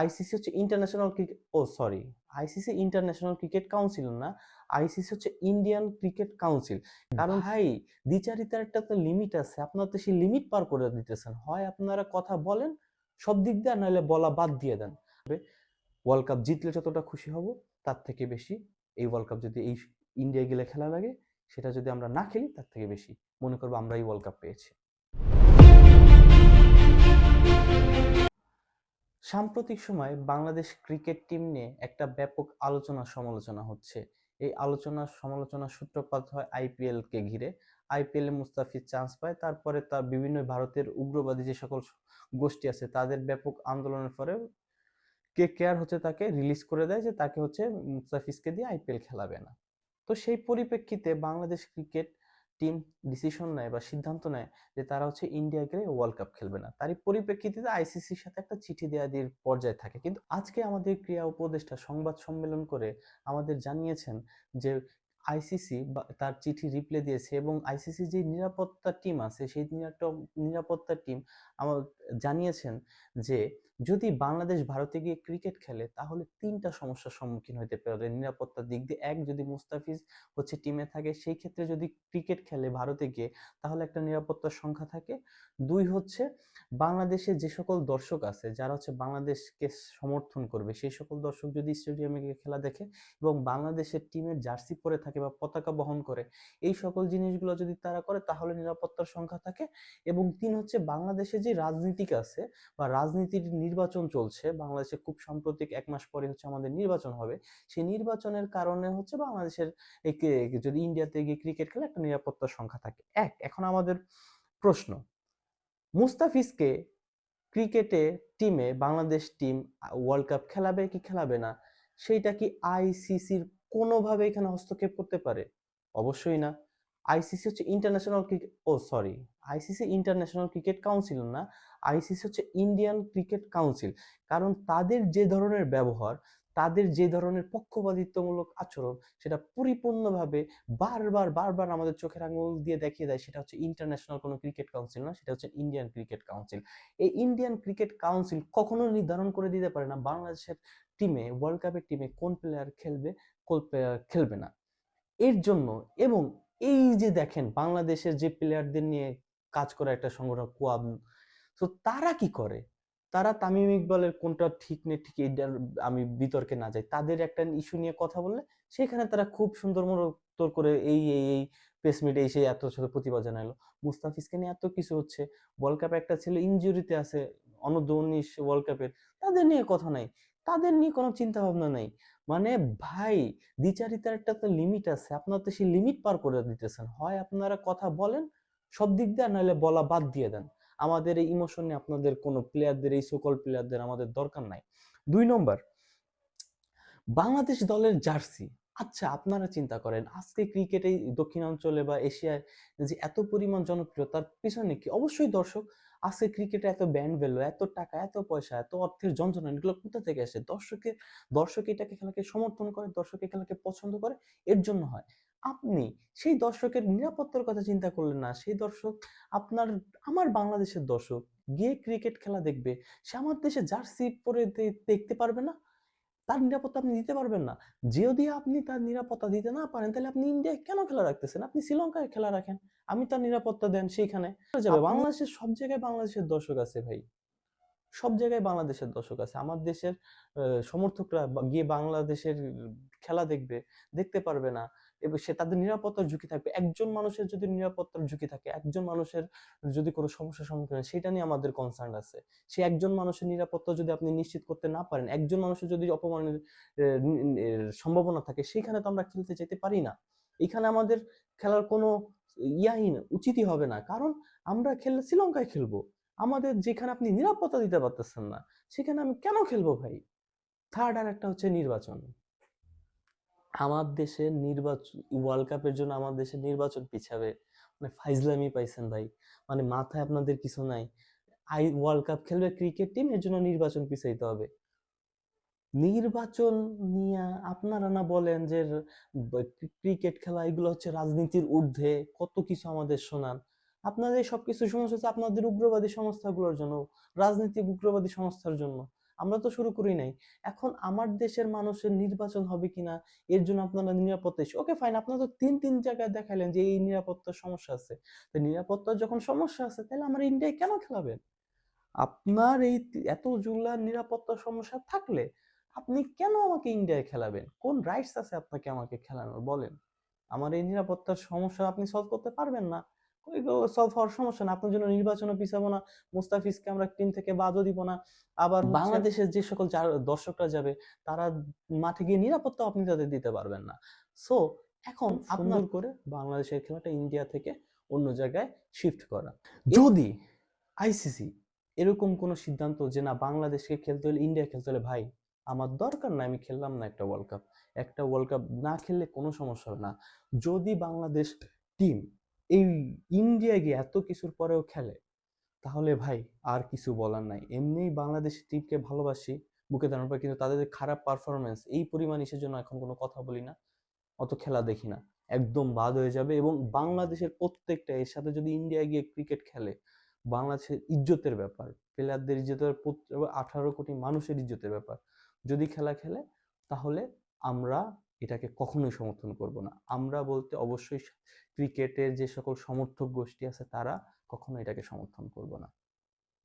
ICC হচ্ছে international cricket, oh sorry, ICC international cricket council না, ICC হচ্ছে Indian cricket council. কারণ ভাই, দ্বিচারিতার একটা তো লিমিট আছে, আপনারা তো সেই লিমিট পার করে দিতেছেন। হয় আপনারা কথা বলেন সব দিক দিয়ে, নাহলে বলা বাদ দিয়ে দেন। ওয়ার্ল্ড কাপ জিতলে যতটা খুশি হব, তার থেকে বেশি এই ওয়ার্ল্ড কাপ যদি এই ইন্ডিয়া গেলে খেলা লাগে, সেটা যদি আমরা না খেলি, তার থেকে বেশি মনে করবো আমরা এই ওয়ার্ল্ড কাপ পেয়েছি। সাম্প্রতিক সময়ে বাংলাদেশ ক্রিকেট টিম নিয়ে একটা ব্যাপক আলোচনা সমালোচনা হচ্ছে। এই আলোচনা সমালোচনার সূত্রপাত হয় আইপিএল কে ঘিরে। আইপিএল এ মুস্তাফিজ চান্স পায়, তারপরে তার বিভিন্ন ভারতের উগ্রবাদী যে সকল গোষ্ঠী আছে তাদের ব্যাপক আন্দোলনের পরে কেকেআর হচ্ছে তাকে রিলিজ করে দেয়, যে তাকে হচ্ছে মুস্তাফিজকে দিয়ে আইপিএল খেলাবে না। তো সেই পরিপ্রেক্ষিতে বাংলাদেশ ক্রিকেট টিম ডিসিশন নেয় বা সিদ্ধান্ত নেয় যে তারা হচ্ছে ইন্ডিয়া গেলে ওয়ার্ল্ড কাপ খেলবে না। তারই পরিপ্রেক্ষিতে আইসিসির সাথে একটা চিঠি দেওয়া দিয়ে পর্যায়ে থাকে। কিন্তু আজকে আমাদের ক্রীড়া উপদেষ্টা সংবাদ সম্মেলন করে আমাদের জানিয়েছেন যে আইসিসি তার চিঠি রিপ্লাই দিয়েছে, এবং আইসিসি যে নিরাপত্তা টিম আছে সেই নিরাপত্তা টিম আমার জানিয়েছেন যে যদি বাংলাদেশ ভারতে গিয়ে ক্রিকেট খেলে তাহলে তিনটা সমস্যার সম্মুখীন হতে পারে নিরাপত্তার দিক দিয়ে। এক, যদি মুস্তাফিজ হচ্ছে টিমে থাকে, সেই ক্ষেত্রে যদি ক্রিকেট খেলে ভারতে গিয়ে তাহলে একটা নিরাপত্তার সংখ্যা থাকে। দুই হচ্ছে, বাংলাদেশে যে সকল দর্শক আছে যারা হচ্ছে বাংলাদেশকে সমর্থন করবে, সেই সকল দর্শক যদি স্টেডিয়ামে গিয়ে খেলা দেখে এবং বাংলাদেশের টিমের জার্সি পরে থাকে বা পতাকা বহন করে, এই সকল জিনিসগুলো যদি তারা করে তাহলে নিরাপত্তার সংখ্যা থাকে। এবং তিন হচ্ছে, বাংলাদেশে যে রাজনীতিক আছে বা রাজনীতির নির্বাচন চলছে বাংলাদেশে, খুব সাম্প্রতিক 1 মাস পরে হচ্ছে আমাদের নির্বাচন হবে, সেই নির্বাচনের কারণে হচ্ছে বাংলাদেশের যদি ইন্ডিয়াতে গিয়ে ক্রিকেট খেলে একটা নিরাপত্তার সংখ্যা থাকে। এখন আমাদের প্রশ্ন, মুস্তাফিজকে ক্রিকেটে টিমে বাংলাদেশ টিম ওয়ার্ল্ড কাপ খেলাবে কি খেলাবে না, সেইটা কি আইসিসির কোনোভাবে এখানে হস্তক্ষেপ করতে পারে? অবশ্যই না। আইসিসি হচ্ছে international cricket, oh sorry, ICC international cricket council না, আইসিসি হচ্ছে ইন্ডিয়ান ক্রিকেট কাউন্সিল। কারণ তাদের যে ধরনের ব্যবহার, তাদের যে ধরনের পক্ষপাতিত্বমূলক আচরণ, সেটা পরিপূর্ণভাবে বারবার বারবার আমাদের চোখের আঙুল দিয়ে দেখিয়ে দেয় সেটা হচ্ছে ইন্টারন্যাশনাল কোনো ক্রিকেট কাউন্সিল না, সেটা হচ্ছে ইন্ডিয়ান ক্রিকেট কাউন্সিল। এই ইন্ডিয়ান ক্রিকেট কাউন্সিল কখনো নির্ধারণ করে দিতে পারে না বাংলাদেশের টিমে, ওয়ার্ল্ড কাপের টিমে কোন প্লেয়ার খেলবে, কোন প্লেয়ার খেলবে না। এর জন্য, এবং এই যে দেখেন বাংলাদেশের যে প্লেয়ারদের নিয়ে কাজ করা একটা সংগঠন কোয়াব, তো তারা কি করে, তারা তামিম ইকবালের কোনটা ঠিক নেই ঠিক এইটার আমি বিতর্কে না যাই, তাদের একটা ইস্যু নিয়ে কথা বললে সেখানে তারা খুব সুন্দর মতো করে এই প্রেস মিটে এসে এত ছোট প্রতিবাদ জানালো। মুস্তাফিজকে নিয়ে এত কিছু হচ্ছে, ওয়ার্ল্ড কাপে একটা ছেলে ইনজুরিতে আছে, অনূর্ধ্ব 19 ওয়ার্ল্ড কাপের, তাদের নিয়ে কথা নাই, তাদের নিয়ে কোনো চিন্তা ভাবনা নাই। মানে ভাই, দ্বিচারিতার একটা তো লিমিট আছে, আপনারা তো সেই লিমিট পার করে দিতেছেন। হয় আপনারা কথা বলেন সব দিক দিয়ে, নাহলে বলা বাদ দিয়ে দেন। আমাদের এই ইমোশন নিয়ে আপনাদের কোনো প্লেয়ারদের, এই সকল প্লেয়ারদের আমাদের দরকার নাই। 2 নম্বর, বাংলাদেশ দলের জার্সি। আচ্ছা, আপনারা চিন্তা করেন আজকে ক্রিকেটে দক্ষিণাঞ্চলে বা এশিয়ায় যে এত পরিমাণ জনপ্রিয়, তার পিছনে কি অবশ্যই দর্শক। আজকে ক্রিকেটে এত ব্যান্ড ভ্যালু, এত টাকা, এত পয়সা, এত অর্থের যন্ত্রণা, এগুলো কোথা থেকে আসে? দর্শক এটাকে খেলাকে সমর্থন করে, দর্শক এই খেলাকে পছন্দ করে, এর জন্য হয়। আপনি সেই দর্শকের নিরাপত্তার কথা চিন্তা করলেন না। সেই দর্শক আপনার, আমার বাংলাদেশের দর্শক গিয়ে ক্রিকেট খেলা দেখবে, সে আমার দেশে জার্সি পরে দেখতে পারবে না? তার নিরাপত্তা আপনি দিতে পারবেন না। যদি আপনি তার নিরাপত্তা দিতে না পারেন, তাহলে আপনি ইন্ডিয়ায় কেন খেলা রাখতেছেন? আপনি শ্রীলঙ্কায় খেলা রাখেন, আমি তার নিরাপত্তা দেন সেইখানে যাবে। বাংলাদেশের সব জায়গায় বাংলাদেশের দর্শক আছে ভাই, সব জায়গায় বাংলাদেশের দর্শক আছে। আমার দেশের সমর্থকরা গিয়ে বাংলাদেশের খেলা দেখবে, দেখতে পারবে না, এবং সে তাদের নিরাপত্তার ঝুঁকি থাকবে। একজন মানুষের যদি নিরাপত্তার ঝুঁকি থাকে, একজন মানুষের যদি কোনো সমস্যার সম্মুখীন হয়, সেটা নিয়ে আমাদের কনসার্ন আছে। সে একজন মানুষের নিরাপত্তা যদি আপনি নিশ্চিত করতে না পারেন, একজন মানুষের যদি অপমানের সম্ভাবনা থাকে, সেখানে তো আমরা খেলতে যেতে পারি না। এখানে আমাদের খেলার কোনো উচিতই হবে না, কারণ আমরা খেললে শ্রীলঙ্কায় খেলবো। আমাদের যেখানে আপনি নিরাপত্তা দিতে পারতেছেন না, সেখানে আমি কেন খেলবো ভাই? থার্ড আর একটা হচ্ছে নির্বাচন। আমার দেশের নির্বাচন, ওয়ার্ল্ড কাপের জন্য আমার দেশের নির্বাচন পিছাবে, মানে ফাইজলামি পাইছেন ভাই। মানে মাথায় আপনাদের কিছু নাই? ওয়ার্ল্ড কাপ খেলবে ক্রিকেট টিম, এর জন্য নির্বাচন পিছাইতে হবে? নির্বাচন নিয়ে আপনারা না বলেন যে ক্রিকেট খেলা এগুলো হচ্ছে রাজনীতির ঊর্ধ্বে, কত কিছু আমাদের শোনান। আপনাদের সবকিছু সমস্যা হচ্ছে আপনাদের উগ্রবাদী সংস্থাগুলোর জন্য, রাজনীতিক উগ্রবাদী সংস্থার জন্য। আমরা তো শুরু করি নাই। এখন আমার দেশের মানুষের নির্বাচন হবে কিনা এর জন্য আপনারা নিরাপত্তা ইস্যু, ওকে ফাইন, আপনারা তো তিন জায়গায় দেখাইলেন যে এই নিরাপত্তার সমস্যা আছে। তো নিরাপত্তার যখন সমস্যা আছে তাহলে আমার ইন্ডিয়ায় কেন খেলাবেন? আপনার এই এতগুলা নিরাপত্তার সমস্যা থাকলে আপনি কেন আমাকে ইন্ডিয়ায় খেলাবেন? কোন রাইটস আছে আপনাকে আমাকে খেলানোর বলেন? আমার এই নিরাপত্তার সমস্যা আপনি সলভ করতে পারবেন না, এগুলো সলভ হওয়ার সমস্যা না, আপনার জন্য নির্বাচনও পিছাবো না, মুস্তাফিজকে আমরা টিম থেকে বাদও দিব না, আবার বাংলাদেশের যে সকল দর্শকরা যাবে তারা মাঠে গিয়ে নিরাপত্তা আপনি তাদের দিতে পারবেন না। সো এখন সুন্দর করে বাংলাদেশের খেলাটা ইন্ডিয়া থেকে অন্য জায়গায় শিফট করা। যদি আইসিসি এরকম কোনো সিদ্ধান্ত যে না বাংলাদেশকে খেলতে হলে ইন্ডিয়া খেলতে হলে, ভাই আমার দরকার না, আমি খেললাম না একটা ওয়ার্ল্ড কাপ, একটা ওয়ার্ল্ড কাপ না খেললে কোনো সমস্যা হবে না। যদি বাংলাদেশ টিম এই ইন্ডিয়া গিয়ে এত কিছুর পরেও খেলে তাহলে ভাই আর কিছু বলার নাই। এমনিই বাংলাদেশ টিমকে ভালোবাসি বুকে দাঁড়ানোর পর, কিন্তু তাদের খারাপ পারফরমেন্স এই পরিমাণ ইসের জন্য এখন কোনো কথা বলি না, অত খেলা দেখি না, একদম বাদ হয়ে যাবে। এবং বাংলাদেশের প্রত্যেকটা এর সাথে যদি ইন্ডিয়া গিয়ে ক্রিকেট খেলে, বাংলাদেশের ইজ্জতের ব্যাপার, প্লেয়ারদের ইজ্জতের, 18 কোটি মানুষের ইজ্জতের ব্যাপার। যদি খেলা খেলে তাহলে আমরা এটাকে কখনোই সমর্থন করব না। আমরা বলতে অবশ্যই ক্রিকেটের যে সকল সমর্থক গোষ্ঠী আছে তারা কখনো এটাকে সমর্থন করব না।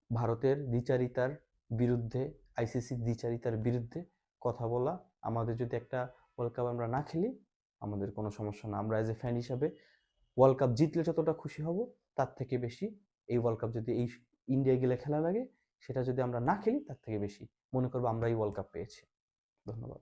ভারতের দ্বিচারিতার বিরুদ্ধে, আইসিসির দ্বিচারিতার বিরুদ্ধে কথা বলা, আমাদের যদি একটা ওয়ার্ল্ড কাপ আমরা না খেলি আমাদের কোনো সমস্যা না। আমরা এজ এ ফ্যান হিসাবে ওয়ার্ল্ড কাপ জিতলে যতটা খুশি হব তার থেকে বেশি এই ওয়ার্ল্ড কাপ যদি এই ইন্ডিয়া গেলে খেলা লাগে সেটা যদি আমরা না খেলি তার থেকে বেশি মনে করবো আমরা এই ওয়ার্ল্ড কাপ পেয়েছি। ধন্যবাদ।